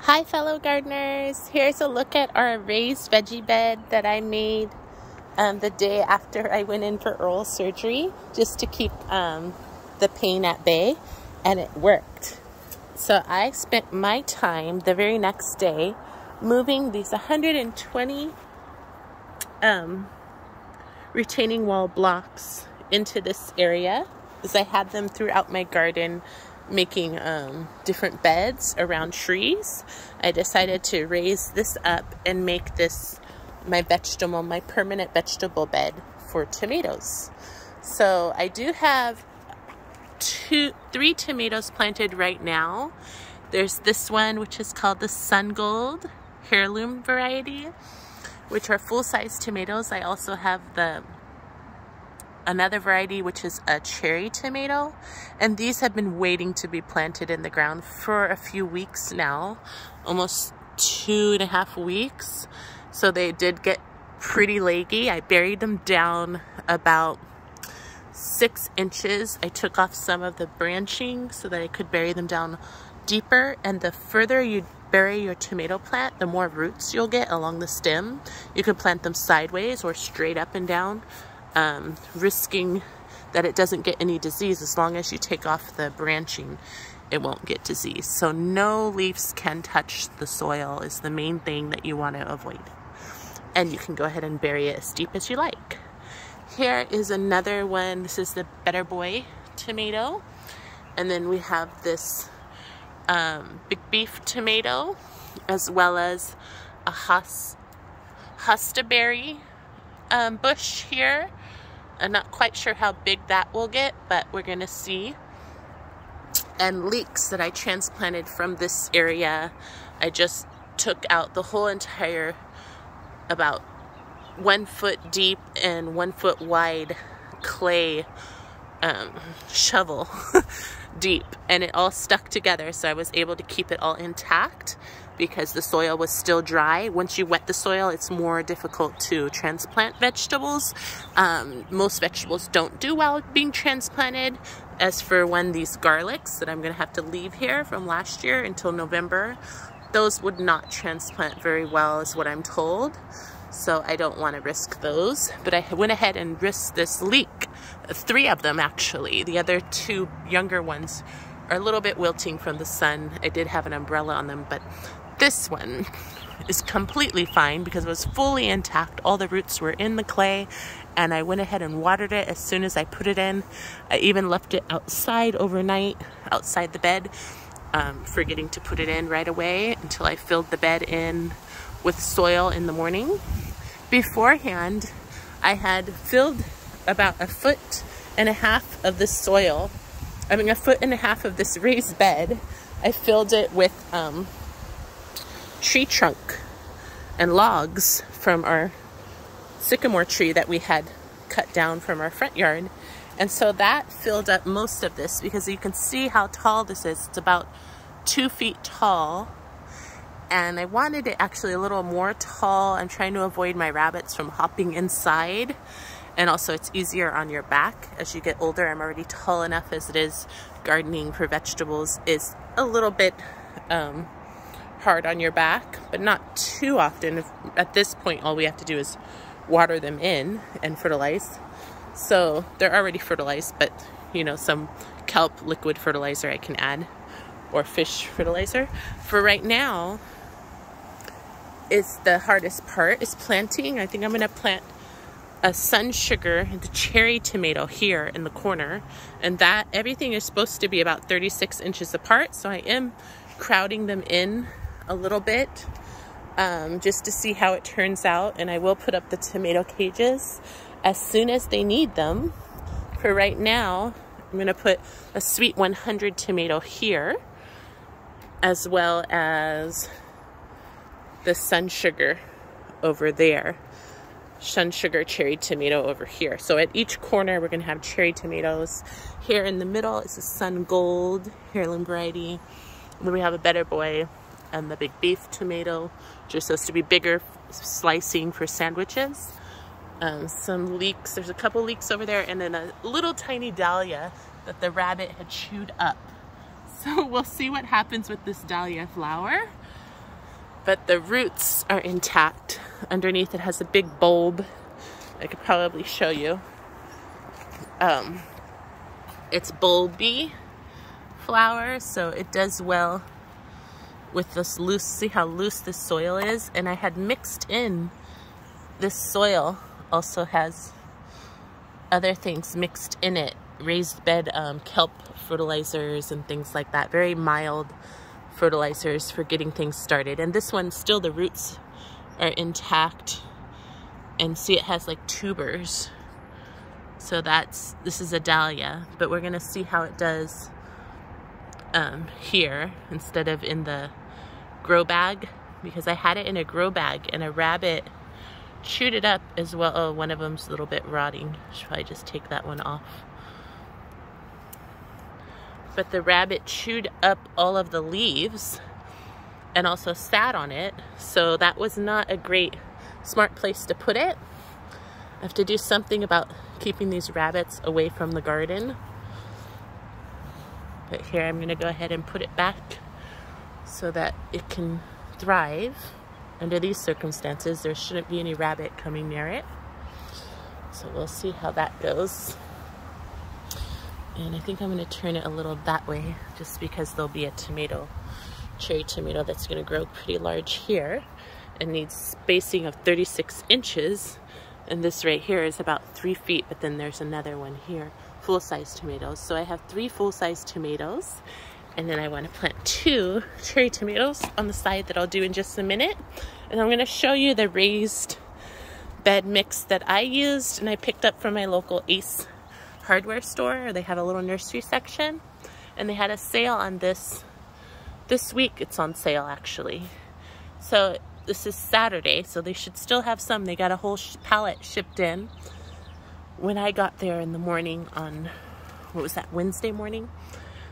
Hi fellow gardeners, here's a look at our raised veggie bed that I made the day after I went in for oral surgery just to keep the pain at bay, and it worked. So I spent my time the very next day moving these 120 retaining wall blocks into this area as I had them throughout my garden making different beds around trees. I decided to raise this up and make this my permanent vegetable bed for tomatoes. So I do have three tomatoes planted right now. There's this one, which is called the Sun Gold heirloom variety, which are full-size tomatoes. I also have another variety, which is a cherry tomato, and these have been waiting to be planted in the ground for a few weeks now, almost 2.5 weeks. So they did get pretty leggy. I buried them down about 6 inches. I took off some of the branching so that I could bury them down deeper, and the further you bury your tomato plant, the more roots you'll get along the stem. You can plant them sideways or straight up and down, risking that it doesn't get any disease. As long as you take off the branching, it won't get disease. So no leaves can touch the soil is the main thing that you want to avoid. And you can go ahead and bury it as deep as you like. Here is another one. This is the Better Boy tomato. And then we have this big beef tomato, as well as a hostaberry bush here. I'm not quite sure how big that will get, but we're gonna see. And leeks that I transplanted from this area. I just took out the whole entire, about 1 foot deep and 1 foot wide clay shovel deep, and it all stuck together, so I was able to keep it all intact because the soil was still dry. Once you wet the soil, it's more difficult to transplant vegetables. Most vegetables don't do well being transplanted. As for these garlics that I'm gonna have to leave here from last year until November, those would not transplant very well is what I'm told. So I don't want to risk those, but I went ahead and risked this leek, 3 of them actually. The other 2 younger ones are a little bit wilting from the sun. I did have an umbrella on them, but this one is completely fine because it was fully intact. All the roots were in the clay, and I went ahead and watered it as soon as I put it in. I even left it outside overnight, outside the bed, forgetting to put it in right away until I filled the bed in with soil in the morning. Beforehand, I had filled about 1.5 feet of this soil. I mean, 1.5 feet of this raised bed. I filled it with tree trunk and logs from our sycamore tree that we had cut down from our front yard. And so that filled up most of this, because you can see how tall this is. It's about 2 feet tall. And I wanted it actually a little more tall. I'm trying to avoid my rabbits from hopping inside. And also it's easier on your back as you get older. I'm already tall enough as it is. Gardening for vegetables is a little bit hard on your back, but not too often. At this point, all we have to do is water them in and fertilize. So they're already fertilized, but you know, some kelp liquid fertilizer I can add, or fish fertilizer. For right now, it's the hardest part is planting. I think I'm gonna plant a sun sugar, the cherry tomato here in the corner, and that everything is supposed to be about 36 inches apart. So I am crowding them in a little bit just to see how it turns out. And I will put up the tomato cages as soon as they need them. For right now, I'm gonna put a Sweet 100 tomato here, as well as the Sun Sugar over there. Sun Sugar cherry tomato over here. So at each corner, we're gonna have cherry tomatoes. Here in the middle is a Sun Gold heirloom variety. And then we have a Better Boy and the big beef tomato, which are supposed to be bigger slicing for sandwiches. Some leeks, there's a couple leeks over there, and then a little tiny dahlia that the rabbit had chewed up. So we'll see what happens with this dahlia flower. but the roots are intact. Underneath it has a big bulb. I could probably show you. It's bulby flower, so it does well with this loose, see how loose this soil is? And I had mixed in, this soil also has other things mixed in it, raised bed kelp fertilizers and things like that, very mild fertilizers for getting things started. And this one, still the roots are intact, and see it has like tubers. So this is a dahlia, but we're gonna see how it does here instead of in the grow bag, because I had it in a grow bag and a rabbit chewed it up as well. Oh, one of them's a little bit rotting. Should probably just take that one off. But the rabbit chewed up all of the leaves and also sat on it, so that was not a great, smart place to put it. I have to do something about keeping these rabbits away from the garden. But here I'm going to go ahead and put it back so that it can thrive. Under these circumstances, there shouldn't be any rabbit coming near it. So we'll see how that goes. And I think I'm going to turn it a little that way, just because there'll be a tomato, cherry tomato, that's going to grow pretty large here and needs spacing of 36 inches. And this right here is about 3 feet, but then there's another one here, full-size tomatoes. So I have 3 full-size tomatoes, and then I want to plant 2 cherry tomatoes on the side that I'll do in just a minute. And I'm going to show you the raised bed mix that I used and I picked up from my local Ace hardware store. They have a little nursery section, and they had a sale on this week. It's on sale actually. So this is Saturday, so they should still have some. They got a whole pallet shipped in when I got there in the morning on, what was that, Wednesday morning?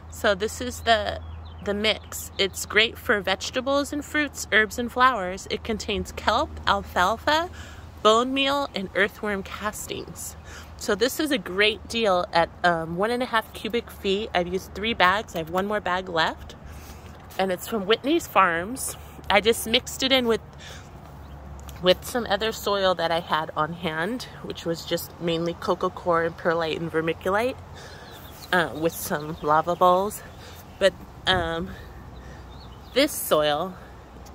So this is the mix. It's great for vegetables and fruits, herbs and flowers. It contains kelp, alfalfa, bone meal, and earthworm castings. So this is a great deal at 1.5 cubic feet. I've used 3 bags. I have 1 more bag left. And it's from Whitney's Farms. I just mixed it in with some other soil that I had on hand, which was just mainly coco coir and perlite and vermiculite, with some lava balls. But this soil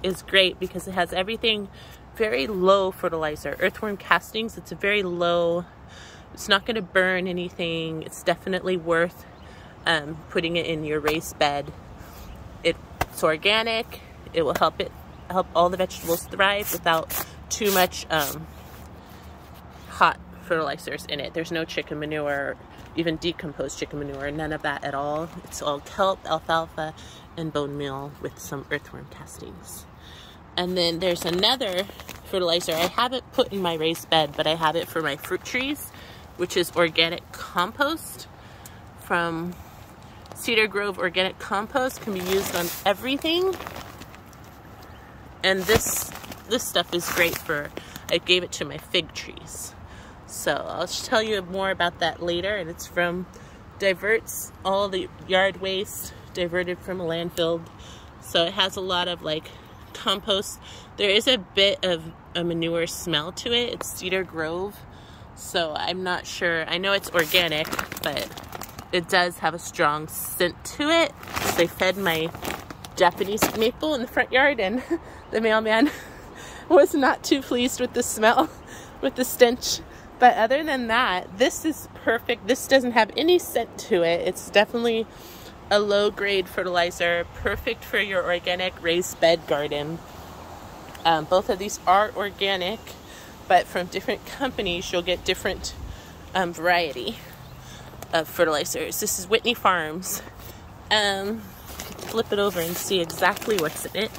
is great because it has everything, very low fertilizer. Earthworm castings, it's a very low, it's not going to burn anything. It's definitely worth putting it in your raised bed. It's organic. It will help all the vegetables thrive without too much hot fertilizers in it. There's no chicken manure, even decomposed chicken manure, none of that at all. It's all kelp, alfalfa, and bone meal with some earthworm castings. And then there's another fertilizer I haven't put in my raised bed, but I have it for my fruit trees, which is organic compost from Cedar Grove. Organic compost can be used on everything. And this stuff is great for, I gave it to my fig trees. So I'll tell you more about that later. And it's from, diverts all the yard waste diverted from a landfill. So it has a lot of like compost. There is a bit of a manure smell to it. It's Cedar Grove. So I'm not sure, I know it's organic, but it does have a strong scent to it. They fed my Japanese maple in the front yard, and the mailman was not too pleased with the smell, with the stench. But other than that, this is perfect. This doesn't have any scent to it. It's definitely a low-grade fertilizer, perfect for your organic raised bed garden. Both of these are organic, but from different companies, you'll get different variety of fertilizers. This is Whitney Farms. Flip it over and see exactly what's in it.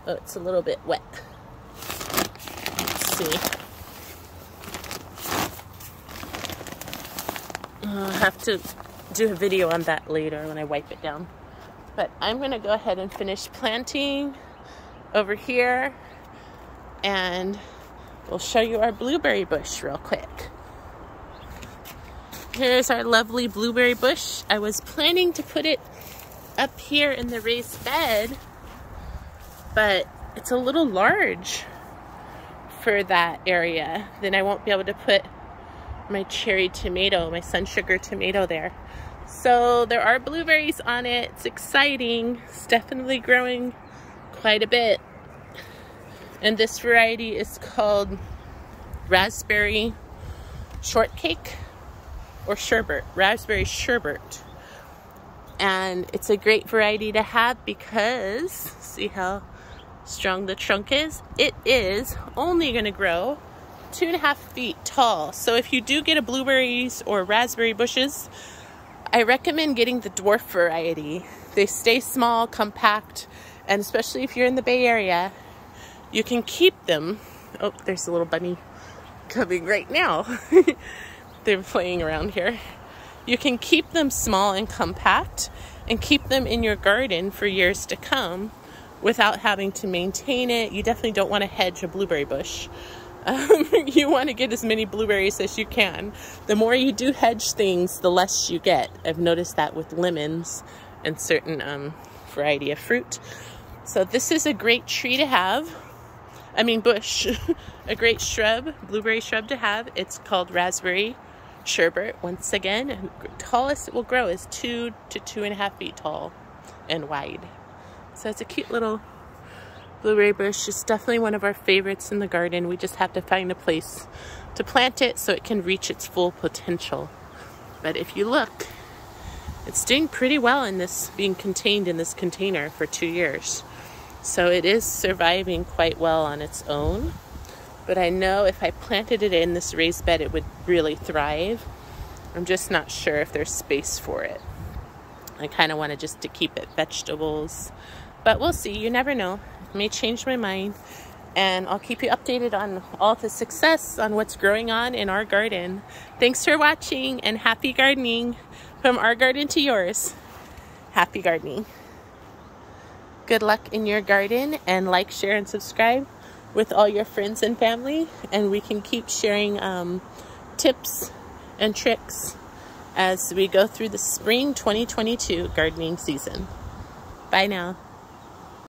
Oh, it's a little bit wet. Let's see. I'll have to do a video on that later when I wipe it down. But I'm gonna go ahead and finish planting over here, and we'll show you our blueberry bush real quick. Here's our lovely blueberry bush. I was planning to put it up here in the raised bed, but it's a little large for that area. Then I won't be able to put my cherry tomato, my sun sugar tomato there. So there are blueberries on it. It's exciting. It's definitely growing quite a bit. And this variety is called raspberry shortcake or sherbet, raspberry sherbet. And it's a great variety to have because, see how strong the trunk is? It is only going to grow 2.5 feet tall. So if you do get a blueberries or raspberry bushes, I recommend getting the dwarf variety. They stay small, compact, and especially if you're in the Bay Area, you can keep them. Oh, there's a little bunny coming right now. They're playing around here. You can keep them small and compact and keep them in your garden for years to come without having to maintain it. You definitely don't want to hedge a blueberry bush. You want to get as many blueberries as you can. The more you do hedge things, the less you get. I've noticed that with lemons and certain variety of fruit. So this is a great tree to have. I mean bush. A great shrub, blueberry shrub to have. It's called raspberry sherbet. Once again, and tallest it will grow is 2 to 2.5 feet tall and wide. So it's a cute little blueberry bush. It's definitely one of our favorites in the garden. We just have to find a place to plant it so it can reach its full potential. But if you look, it's doing pretty well in this, being contained in this container for 2 years. So it is surviving quite well on its own. But I know if I planted it in this raised bed, it would really thrive. I'm just not sure if there's space for it. I kind of want to keep it vegetables. But we'll see. You never know. I may change my mind. And I'll keep you updated on all the success on what's growing on in our garden. Thanks for watching and happy gardening. From our garden to yours. Happy gardening. Good luck in your garden, and like, share, and subscribe with all your friends and family, and we can keep sharing tips and tricks as we go through the spring 2022 gardening season. Bye now.